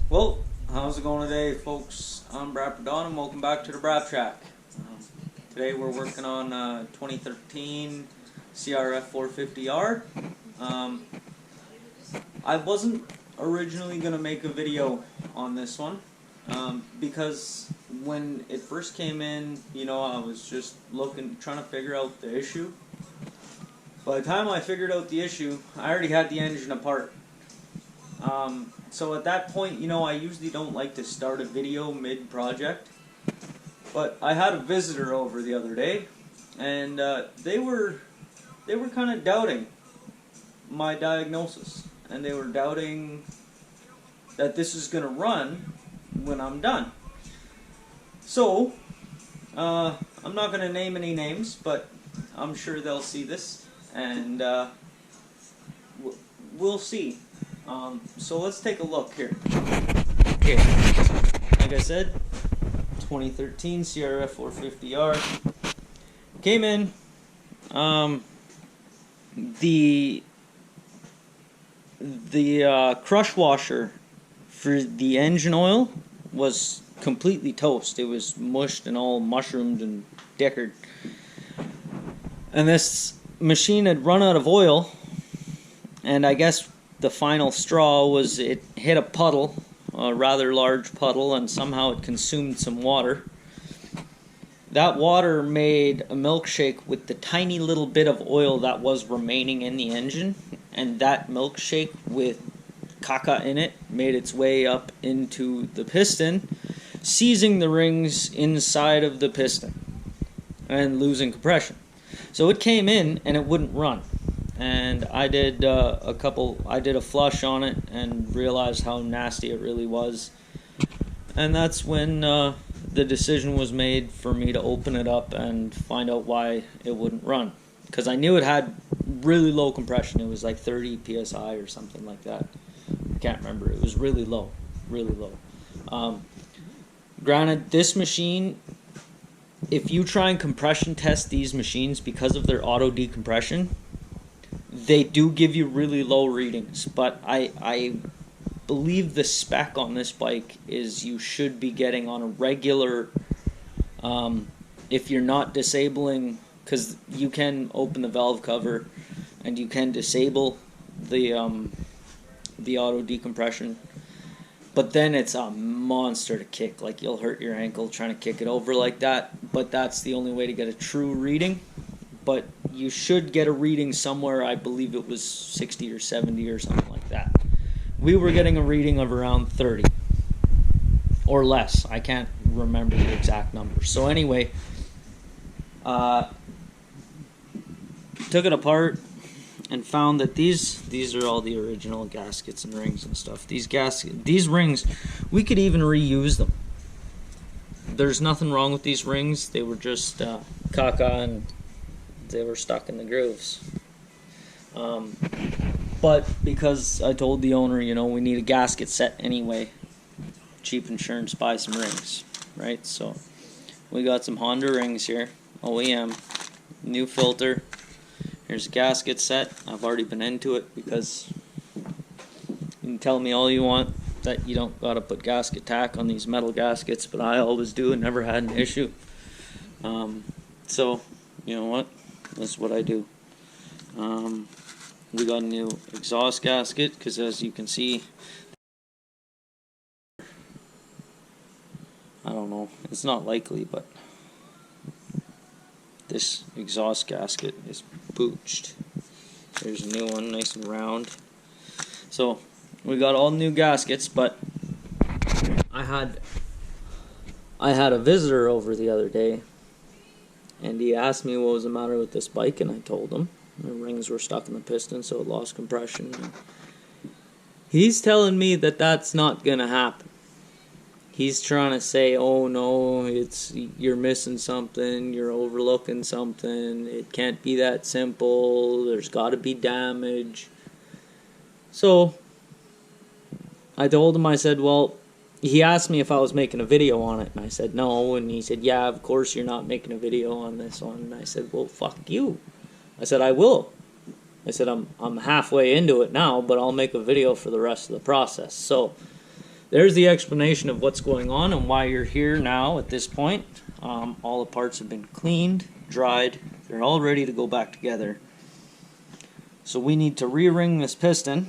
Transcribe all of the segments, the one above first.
Well, how's it going today, folks? I'm Braap and welcome back to the Braap Shack. Today we're working on 2013 crf450r. I wasn't originally going to make a video on this one because when it first came in, I was just trying to figure out the issue. By the time I figured out the issue, I already had the engine apart. So at that point, I usually don't like to start a video mid-project, but I had a visitor over the other day, and they were kind of doubting my diagnosis, and they were doubting that this is going to run when I'm done. So, I'm not going to name any names, but I'm sure they'll see this, and we'll see. So let's take a look here. Okay, like I said, 2013 crf450r came in. The crush washer for the engine oil was completely toast. It was mushed and all mushroomed and dickered. And this machine had run out of oil, and I guess the final straw was it hit a puddle, a rather large puddle, and somehow it consumed some water. That water made a milkshake with the tiny little bit of oil that was remaining in the engine, and that milkshake with caca in it made its way up into the piston, seizing the rings inside of the piston and losing compression. So it came in and it wouldn't run. And I did a flush on it and realized how nasty it really was. And that's when the decision was made for me to open it up and find out why it wouldn't run. Because I knew it had really low compression. It was like 30 psi or something like that. I can't remember. It was really low, really low. Granted, this machine, if you try and compression test these machines because of their auto decompression, they do give you really low readings, but I believe the spec on this bike is you should be getting on a regular, if you're not disabling, because you can open the valve cover and you can disable the auto decompression, but then it's a monster to kick. Like, you'll hurt your ankle trying to kick it over like that, but that's the only way to get a true reading. But you should get a reading somewhere. I believe it was 60 or 70 or something like that. We were getting a reading of around 30 or less. I can't remember the exact number. So anyway, took it apart and found that these are all the original gaskets and rings and stuff. These rings, we could even reuse them. There's nothing wrong with these rings. They were just caca, and they were stuck in the grooves. But because I told the owner, we need a gasket set anyway, cheap insurance, buy some rings, right? So we got some Honda rings here, OEM, new filter. Here's a gasket set. I've already been into it because you can tell me all you want that you don't gotta put gasket tack on these metal gaskets, but I always do and never had an issue. So you know what? That's what I do. We got a new exhaust gasket because, as you can see, I don't know, it's not likely, but this exhaust gasket is pooched. There's a new one, nice and round. So we got all new gaskets, but I had a visitor over the other day, and he asked me what was the matter with this bike, and I told him the rings were stuck in the piston, so it lost compression. And he's telling me that that's not gonna happen. He's trying to say, oh no, you're missing something, you're overlooking something, it can't be that simple, there's got to be damage. So I told him, I said, well, he asked me if I was making a video on it, and I said no, and he said, yeah, of course you're not making a video on this one. And I said, well, fuck you. I said, I will. I said, I'm halfway into it now, but I'll make a video for the rest of the process. So there's the explanation of what's going on and why you're here now at this point. All the parts have been cleaned, dried, they're all ready to go back together. So we need to re-ring this piston.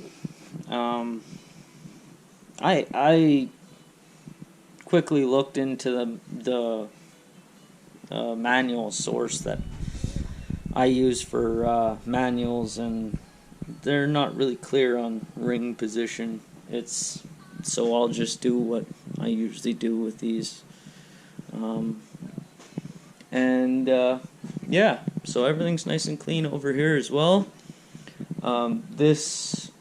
I quickly looked into the manual source that I use for manuals, and they're not really clear on ring position. So I'll just do what I usually do with these. Yeah, so everything's nice and clean over here as well. This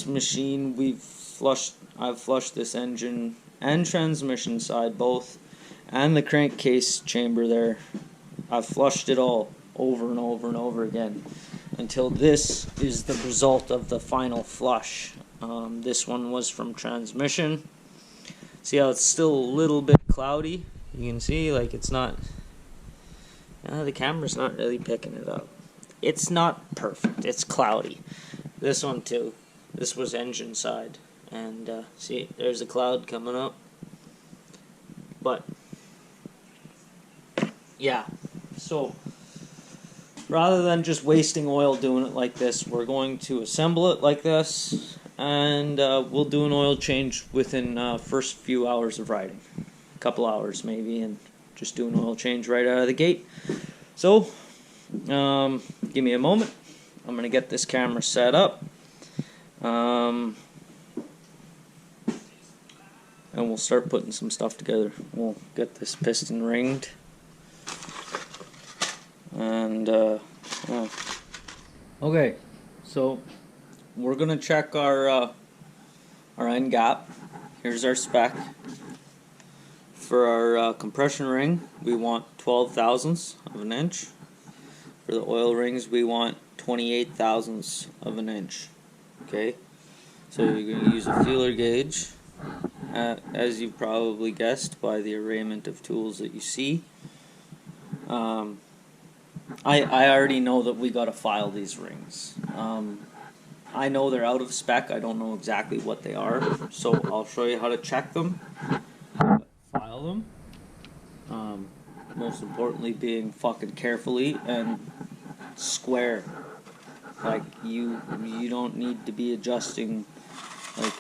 machine, I've flushed this engine and transmission side both, and the crankcase chamber there. I've flushed it all over and over and over again until this is the result of the final flush. This one was from transmission. See how it's still a little bit cloudy? You can see, like, it's not, the camera's not really picking it up. It's not perfect, it's cloudy. This one too, this was engine side, and see, there's a cloud coming up. But yeah, so rather than just wasting oil doing it like this, we're going to assemble it like this, and we'll do an oil change within first few hours of riding. A couple hours maybe, and just do an oil change right out of the gate. So give me a moment. I'm going to get this camera set up. And we'll start putting some stuff together. We'll get this piston ringed. And okay, so we're going to check our end gap. Here's our spec. For our compression ring, we want 12 thousandths of an inch. For the oil rings, we want 28 thousandths of an inch. Okay, so you're going to use a feeler gauge, as you probably guessed by the arrayment of tools that you see. I already know that we got to file these rings. I know they're out of spec. I don't know exactly what they are, so I'll show you how to check them. File them. Most importantly, being fucking carefully and square. Like, you don't need to be adjusting. Like,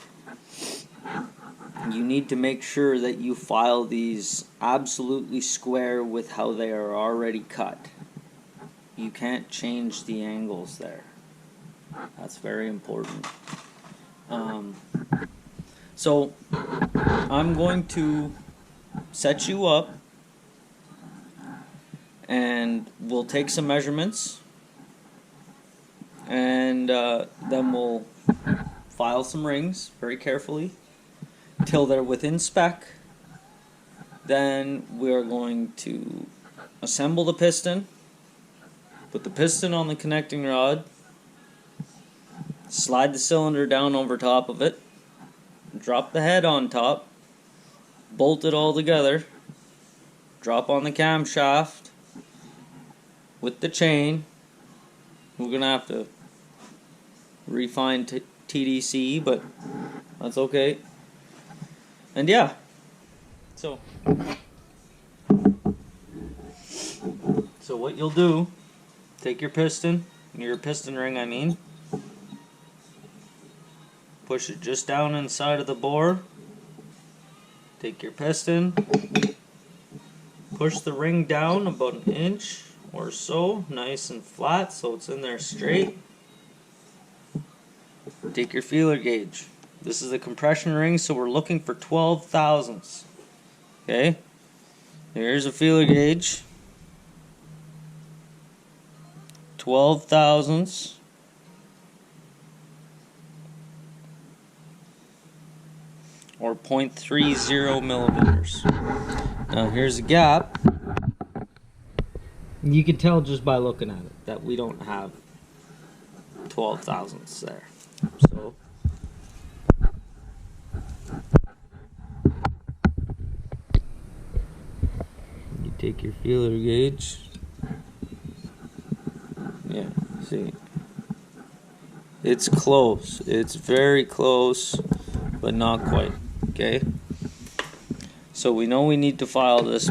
you need to make sure that you file these absolutely square with how they are already cut. You can't change the angles there. That's very important. So I'm going to set you up, and we'll take some measurements, and then we'll file some rings very carefully till they're within spec. Then we're going to assemble the piston, put the piston on the connecting rod, slide the cylinder down over top of it, drop the head on top, bolt it all together, drop on the camshaft with the chain. We're going to have to refine TDC, but that's okay. And yeah, so what you'll do, take your piston, your piston ring I mean, push it just down inside of the bore, take your piston, push the ring down about an inch or so, nice and flat so it's in there straight. Take your feeler gauge. This is a compression ring, so we're looking for 12 thousandths. Okay, here's a feeler gauge. 12 thousandths. Or 0.30 millimeters. Now here's a gap. You can tell just by looking at it that we don't have 12 thousandths there. So you take your feeler gauge. Yeah, see, it's close. It's very close. but not quite. Okay, so we know we need to file this.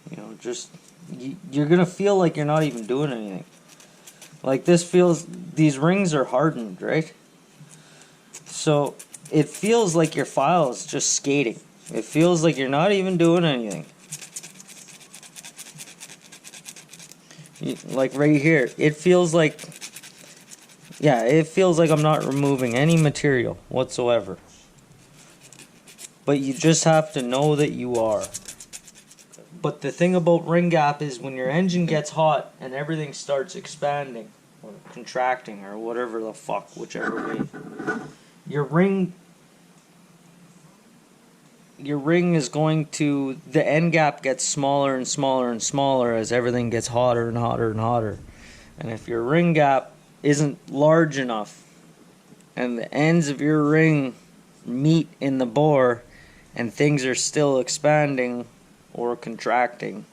You know, just you're gonna feel like you're not even doing anything. Like this feels, these rings are hardened, right? So it feels like your file is just skating. It feels like you're not even doing anything. Like right here, it feels like, yeah, it feels like I'm not removing any material whatsoever. But you just have to know that you are. But the thing about ring gap is when your engine gets hot and everything starts expanding or contracting or whatever the fuck, whichever way, your ring is going to, the end gap gets smaller and smaller and smaller as everything gets hotter and hotter and hotter. And if your ring gap isn't large enough and the ends of your ring meet in the bore and things are still expanding or contracting,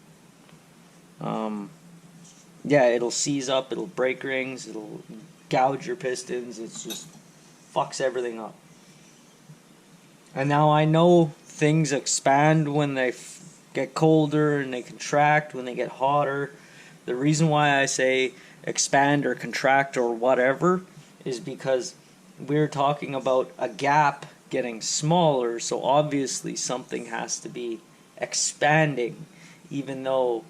yeah, it'll seize up, it'll break rings, it'll gouge your pistons, it's just fucks everything up. And now I know things expand when they get colder and they contract when they get hotter. The reason why I say expand or contract or whatever is because we're talking about a gap getting smaller, so obviously something has to be expanding, even though,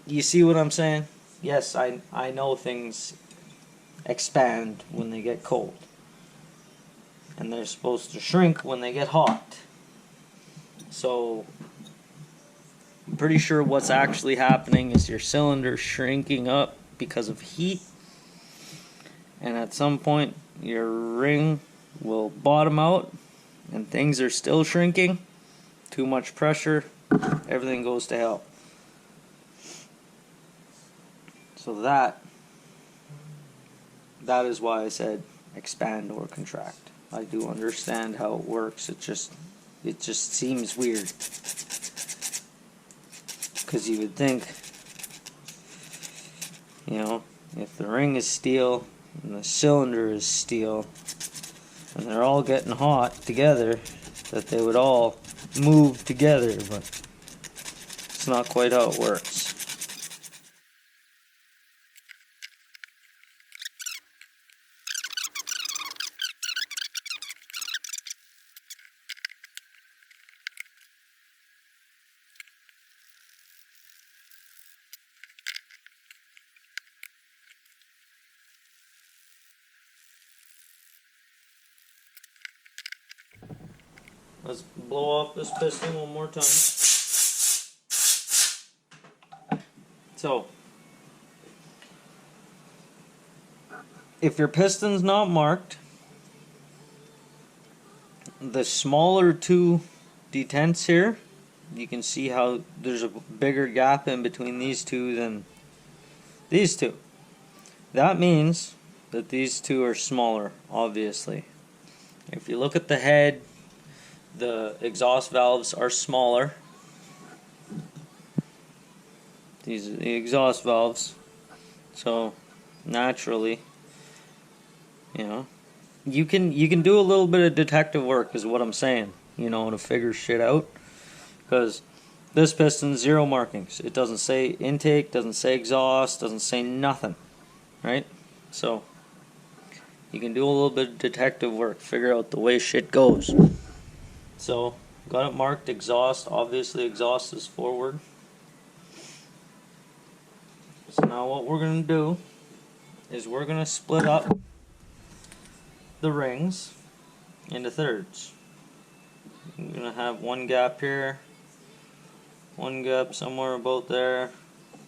you see what I'm saying? Yes, I know things expand when they get cold. And they're supposed to shrink when they get hot. So I'm pretty sure what's actually happening is your cylinder shrinking up because of heat. And at some point your ring will bottom out and things are still shrinking. Too much pressure, everything goes to hell. So that is why I said expand or contract. I do understand how it works. It just seems weird. Because you would think, you know, if the ring is steel and the cylinder is steel and they're all getting hot together, that they would all move together, but it's not quite how it works. Let's blow off this piston one more time. So, if your piston's not marked, the smaller two detents here, you can see how there's a bigger gap in between these two than these two. That means that these two are smaller, obviously. If you look at the head, the exhaust valves are smaller. These are the exhaust valves. So naturally, you know, you can do a little bit of detective work is what I'm saying, you know, to figure shit out. Because this piston, 0 markings. It doesn't say intake, doesn't say exhaust, doesn't say nothing, right? So you can do a little bit of detective work, figure out the way shit goes. So got it marked exhaust. Obviously exhaust is forward. So now what we're going to do is we're going to split up the rings into thirds. We're going to have one gap here, one gap somewhere about there,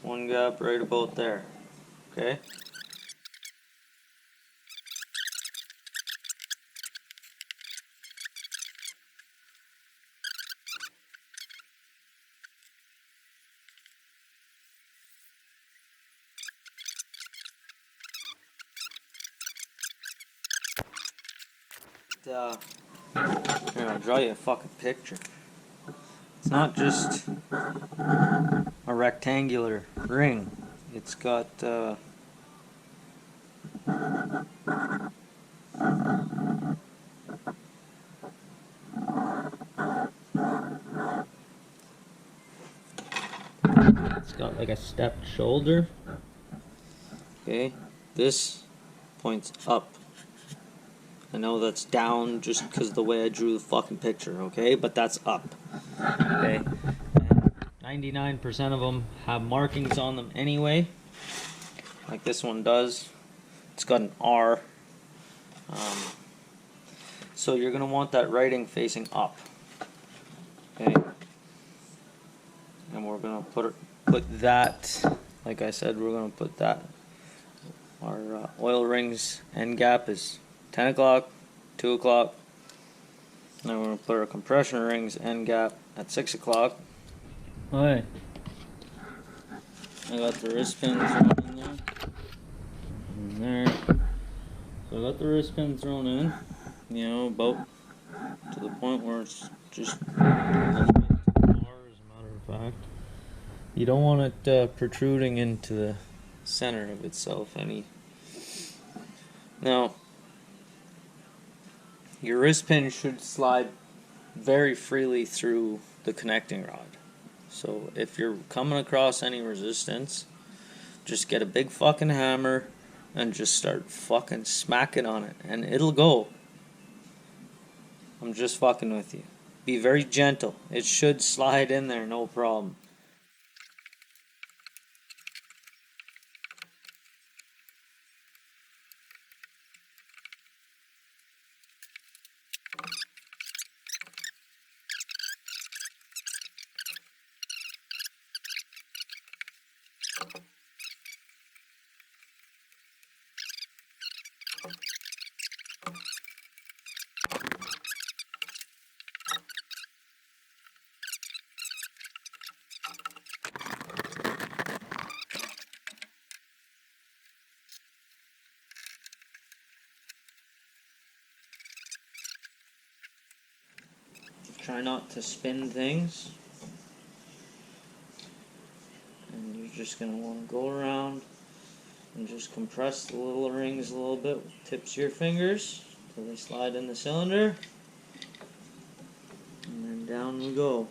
one gap right about there. Okay? Here, I'll draw you a fucking picture. It's not just a rectangular ring. It's got like a stepped shoulder. Okay, this points up. I know that's down just because of the way I drew the fucking picture, okay? But that's up. Okay? And 99% of them have markings on them anyway. Like this one does. It's got an R. So you're going to want that writing facing up. Okay? And we're going to put that, like I said, we're going to put that. Our oil rings end gap is 10 o'clock, 2 o'clock. Then we're going to put our compression rings end gap at 6 o'clock. Alright. I got the wrist pin thrown in there. And there. So I got the wrist pin thrown in, you know, about to the point where it's just a little bit too far, as a matter of fact. You don't want it protruding into the center of itself any. Now, your wrist pin should slide very freely through the connecting rod. So if you're coming across any resistance, just get a big fucking hammer and just start fucking smacking on it and it'll go. I'm just fucking with you. Be very gentle. It should slide in there, no problem. Try not to spin things. And you're just going to want to go around and just compress the little rings a little bit with the tips of your fingers until they slide in the cylinder. And then down we go.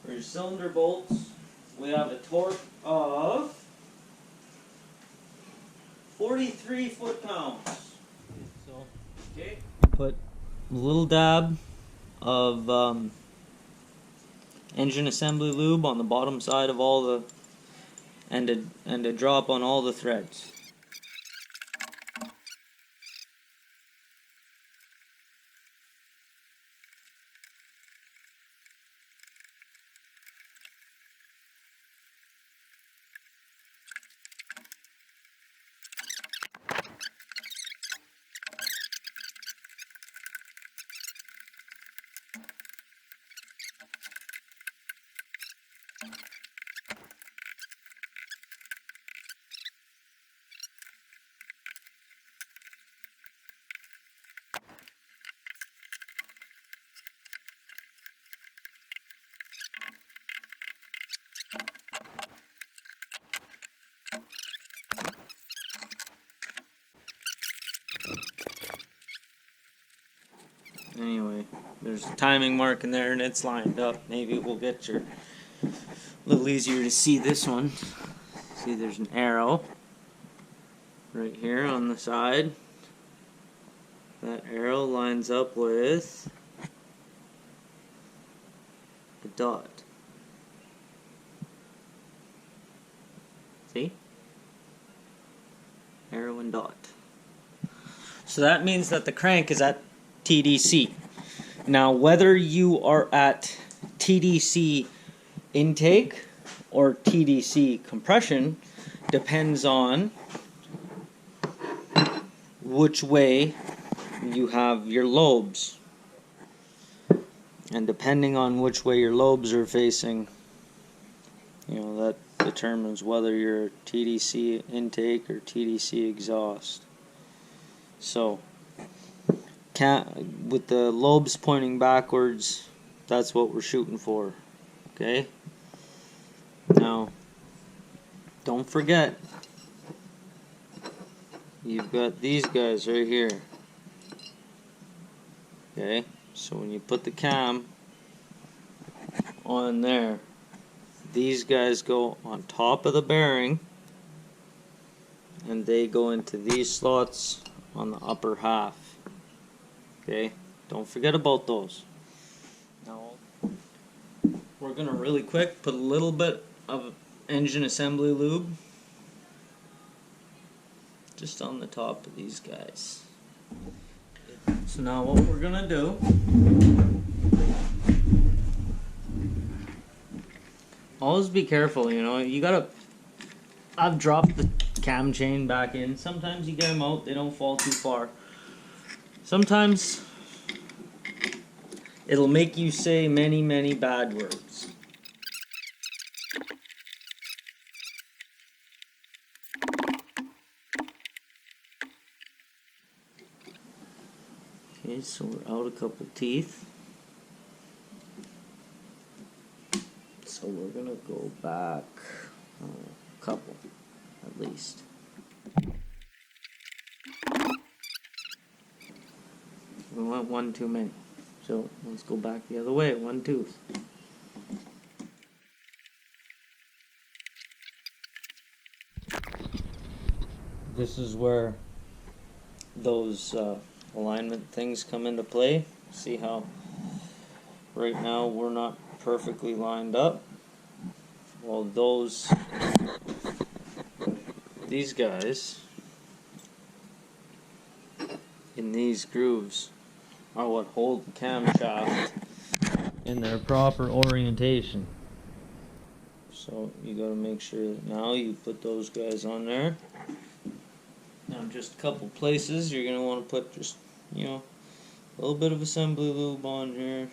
For your cylinder bolts, we have a torque of 43 foot-pounds. So, okay, put a little dab of engine assembly lube on the bottom side of all the, and a drop on all the threads. Anyway, there's a timing mark in there and it's lined up. Maybe we'll get your a little easier to see this one. See, there's an arrow right here on the side. That arrow lines up with a dot. See? Arrow and dot. So that means that the crank is at TDC. Now, whether you are at TDC intake or TDC compression depends on which way you have your lobes. And depending on which way your lobes are facing, that determines whether you're TDC intake or TDC exhaust. So, with the lobes pointing backwards, that's what we're shooting for. Okay? Now, don't forget, you've got these guys right here. Okay? So when you put the cam on there, these guys go on top of the bearing, and they go into these slots on the upper half. Okay? Don't forget about those. Now, we're going to really quick put a little bit of engine assembly lube just on the top of these guys. So now what we're going to do, always be careful, you gotta, I've dropped the cam chain back in. Sometimes you get them out, they don't fall too far. Sometimes it'll make you say many, many bad words. Okay, so we're out a couple teeth. So we're gonna go back a couple, at least. We went one too many. So let's go back the other way, one tooth. This is where those alignment things come into play. See how right now we're not perfectly lined up? Well, these guys in these grooves are what hold the camshaft in their proper orientation. So you got to make sure that now you put those guys on there. Now just a couple places you're going to want to put just, a little bit of assembly lube on here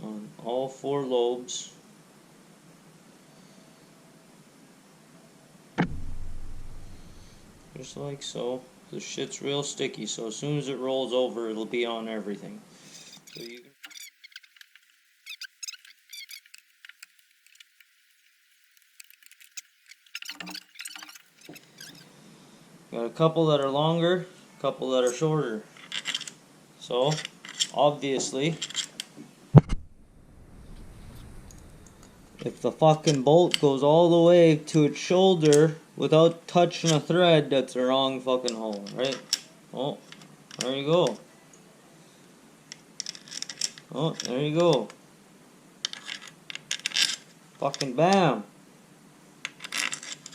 on all four lobes. Just like so. This shit's real sticky, so as soon as it rolls over, it'll be on everything. So you got a couple that are longer, a couple that are shorter. So, obviously, if the fucking bolt goes all the way to its shoulder without touching a thread, that's the wrong fucking hole, right? Oh, there you go. Oh, there you go. Fucking bam.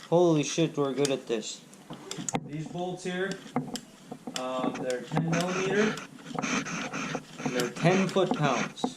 Holy shit, we're good at this. These bolts here, they're 10 millimeter, and they're 10 foot-pounds.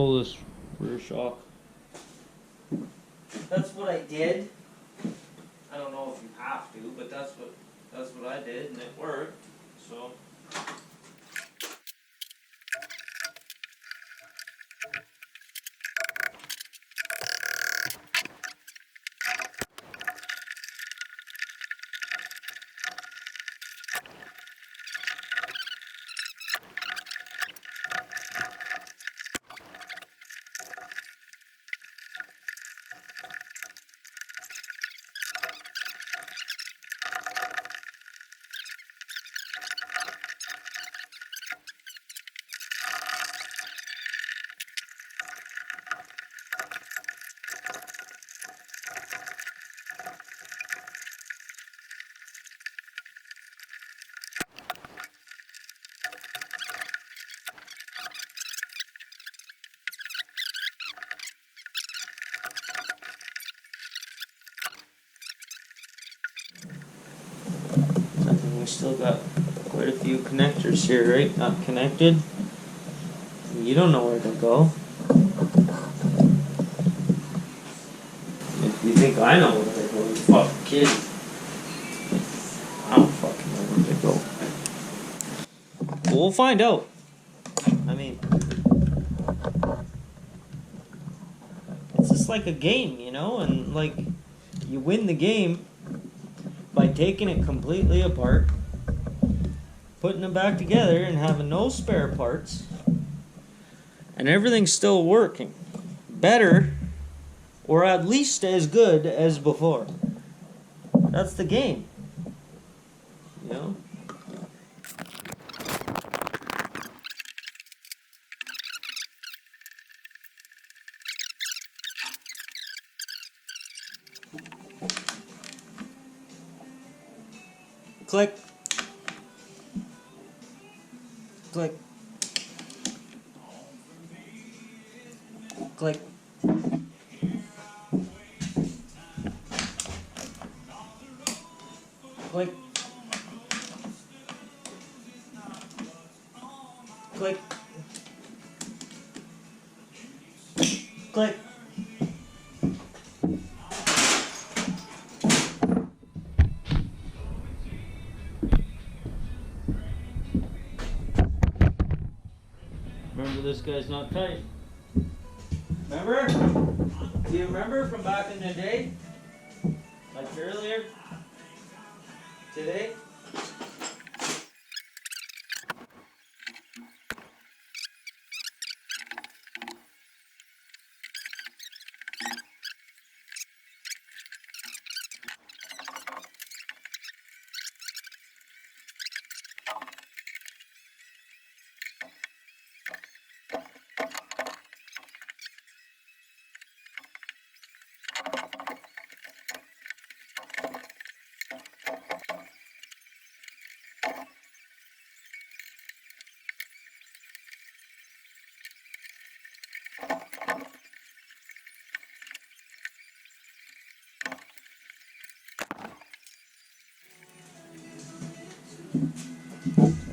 pull this rear shock. That's what I did. I don't know if you have to, but that's what I did, and it worked. So. We still got quite a few connectors here, right? Not connected. You don't know where to go. If you think I know where to go, you're fucking kidding. I don't fucking know where to go. But we'll find out. I mean, it's just like a game, you know? And like, you win the game by taking it completely apart, putting it back together, and having no spare parts, and everything's still working better, or at least as good as before. That's the game, you know? Click. Click. Click. Click. Click. Click. Remember, this guy's not tight. Remember? Do you remember from back in the day? Like earlier? Today?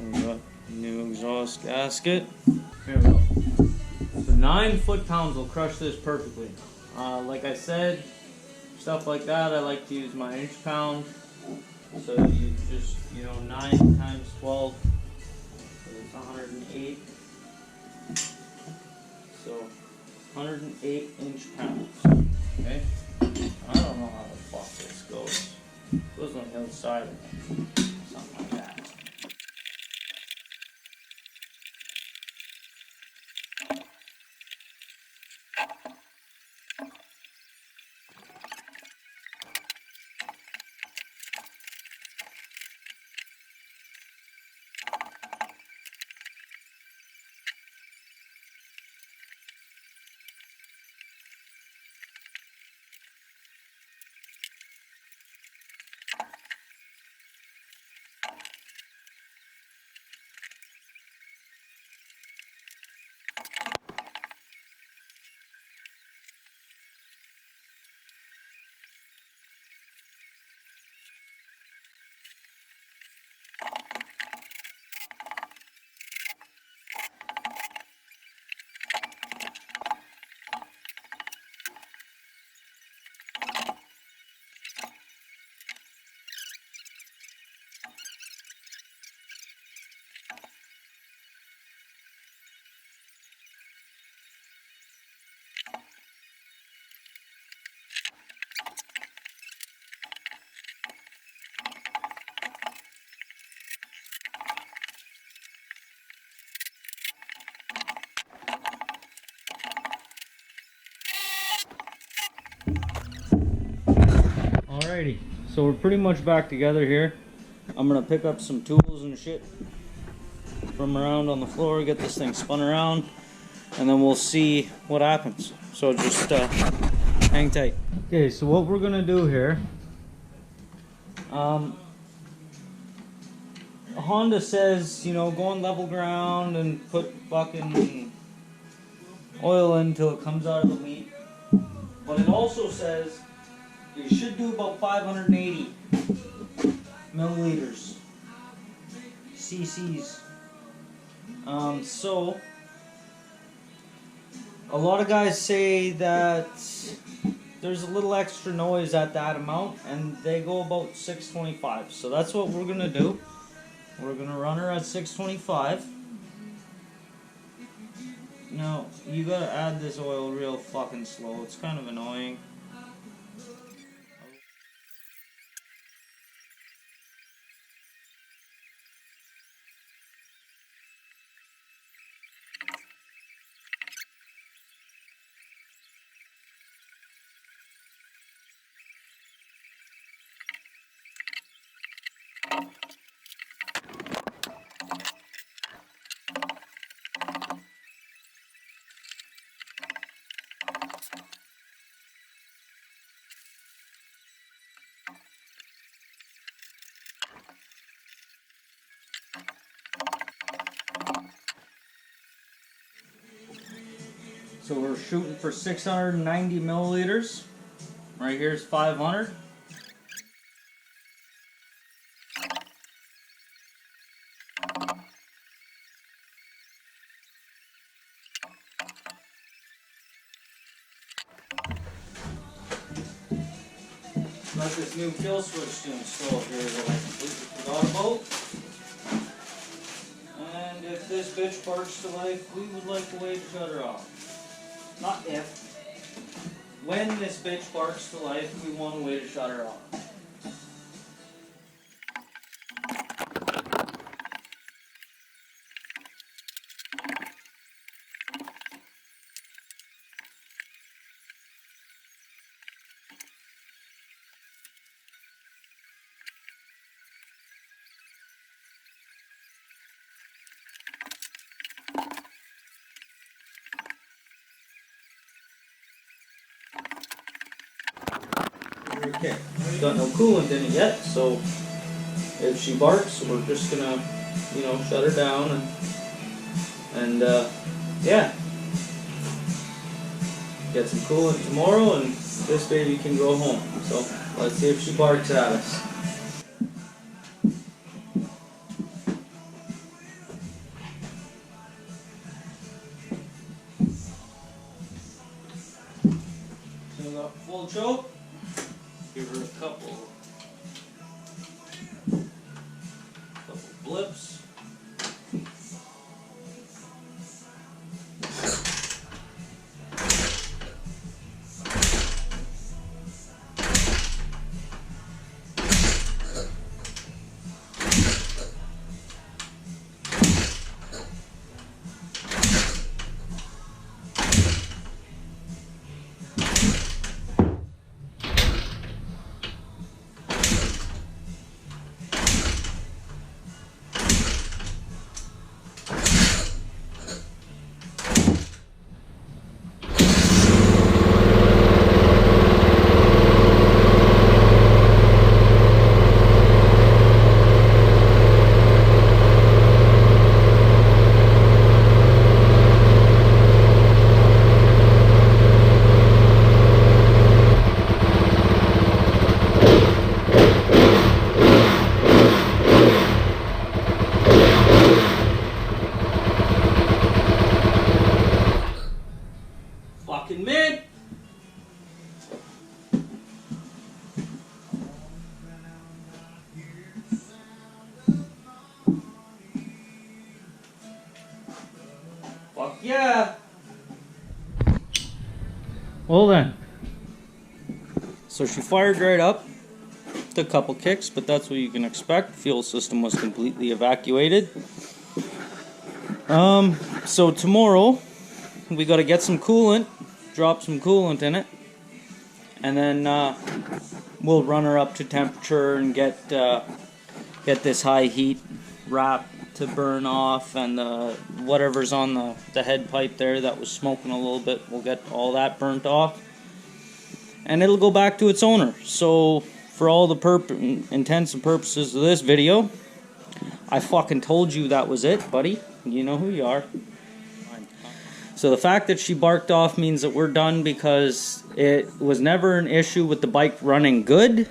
We got new exhaust gasket. Here we go. So 9 foot-pounds will crush this perfectly. Like I said, stuff like that, I like to use my inch-pound. So you just, 9 times 12, so it's 108. So 108 inch-pounds. Okay? I don't know how the fuck this goes. It goes on the other side. Something like that. Alrighty, so we're pretty much back together here. I'm gonna pick up some tools and shit from around on the floor, get this thing spun around, and then we'll see what happens. So just hang tight. Okay, so what we're gonna do here, Honda says, you know, go on level ground and put fucking oil in until it comes out of the wheat. But it also says you should do about 580 milliliters, cc's. So a lot of guys say that there's a little extra noise at that amount, and they go about 625. So that's what we're gonna do. We're gonna run her at 625. Now, you gotta add this oil real fucking slow. It's kind of annoying. So we're shooting for 690 milliliters. Right here's 500. Got this new kill switch to install here that I completely forgot about. And if this bitch barks to life, we would like a way to shut her off. Not if. When this bitch barks to life, we want a way to shut her off. Okay, she's got no coolant in it yet, so if she barks, we're just gonna, you know, shut her down and yeah, get some coolant tomorrow, and this baby can go home. So let's see if she barks at us. So we got full choke. Give her a couple blips. Fucking mid. Fuck yeah. Well then. So she fired right up. Took a couple kicks, but that's what you can expect. Fuel system was completely evacuated. So tomorrow we got to get some coolant, drop some coolant in it, and then we'll run her up to temperature and get this high heat wrap to burn off, and whatever's on the head pipe there that was smoking a little bit, we'll get all that burnt off, and it'll go back to its owner. So for all the intents and purposes of this video, I fucking told you that was it, buddy. You know who you are. So the fact that she barked off means that we're done, because it was never an issue with the bike running good.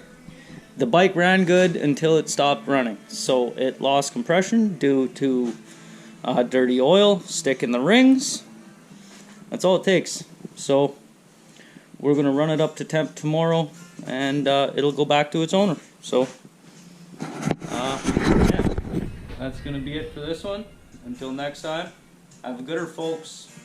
The bike ran good until it stopped running. So it lost compression due to dirty oil, stick in the rings. That's all it takes. So we're going to run it up to temp tomorrow, and it'll go back to its owner. So yeah, that's going to be it for this one. Until next time, have a gooder, folks.